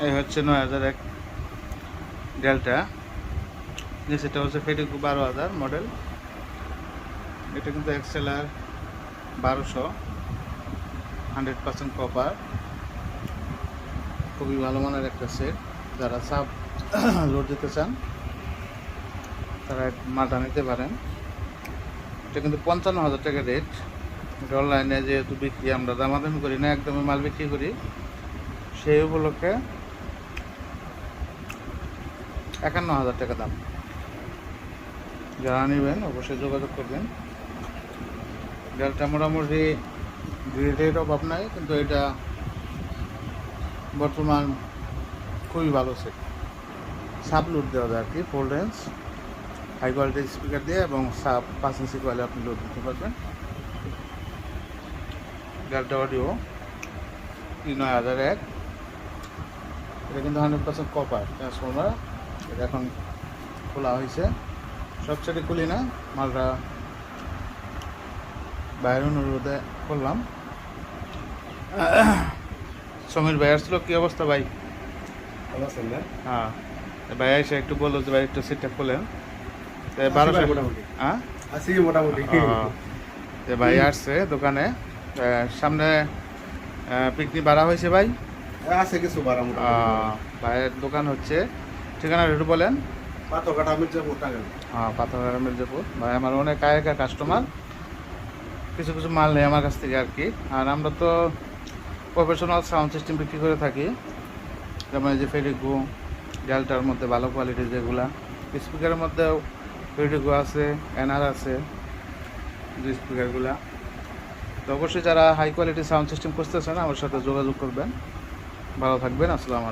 এই হচ্ছে 9001 ডেল্টা, নিচেটা হচ্ছে ফেডিকো 12000 মডেল। এটা কিন্তু এক্সেলার 1200, 100% কপার, খুবই ভালো মানের একটা সেট। যারা সাব লোড দিতে চান তারা মালটা নিতে পারেন। এটা কিন্তু 55,000 টাকা রেট। এটা অনলাইনে যেহেতু বিক্রি, আমরা দামাদামি করি না, একদমই মাল বিক্রি করি, সেই উপলক্ষে 51,000 টাকা দাম। যারা নেবেন অবশ্যই যোগাযোগ করবেন। ডেলটা মোটামুটি গ্রেডের অভাব নাই, কিন্তু এটা বর্তমান খুবই ভালো সেট। সাব লোড দেওয়া যায় আর কি, ফুল রেঞ্জ হাই কোয়ালিটির স্পিকার দিয়ে, এবং সাব 5 ইঞ্চি কোয়ালিটি আপনি লোড দিতে পারবেন। ডেল্টা অডিও 9001, এটা কিন্তু 100% কপার ট্রান্সফর্মার। এটা এখন খোলা হয়েছে, সব সেটে খুলি না, মালটা বাইরের অনুরোধে করলাম। সমীর ভাই আসছিল, কী অবস্থা ভাই? ভালো আছেন না? হ্যাঁ, ভাই এসে একটু বললো যে ভাই একটু সিটটা খোলেন। আছি ভাই মোটামুটি। হ্যাঁ, আছি মোটামুটি। ভাই আসছে দোকানে, সামনে পিকনিক বাড়া হয়েছে ভাই। আছে কিছু বাড়া মোটামুটি। ভাইয়ের দোকান হচ্ছে, ঠিকানা একটু বলেন। পাথরঘাটা মির্জাপুর টাঙ্গাইল। হ্যাঁ, পাথরঘাটা মির্জাপুর। ভাই আমার অনেক আগেকার কাস্টমার, কিছু কিছু মাল নেই আমার কাছ থেকে আর কি। আর আমরা তো প্রফেশনাল সাউন্ড সিস্টেম বিক্রি করে থাকি, যেমন এই যে ফেডিকো, ডেল্টার মধ্যে ভালো কোয়ালিটির যেগুলা, স্পিকারের মধ্যেও ফেডিকো আছে, এনআর আছে, যে স্পিকারগুলা। তো অবশ্যই যারা হাই কোয়ালিটি সাউন্ড সিস্টেম খুঁজতেছেন আমার সাথে যোগাযোগ করবেন। ভালো থাকবেন, আসসালামু আলাইকুম।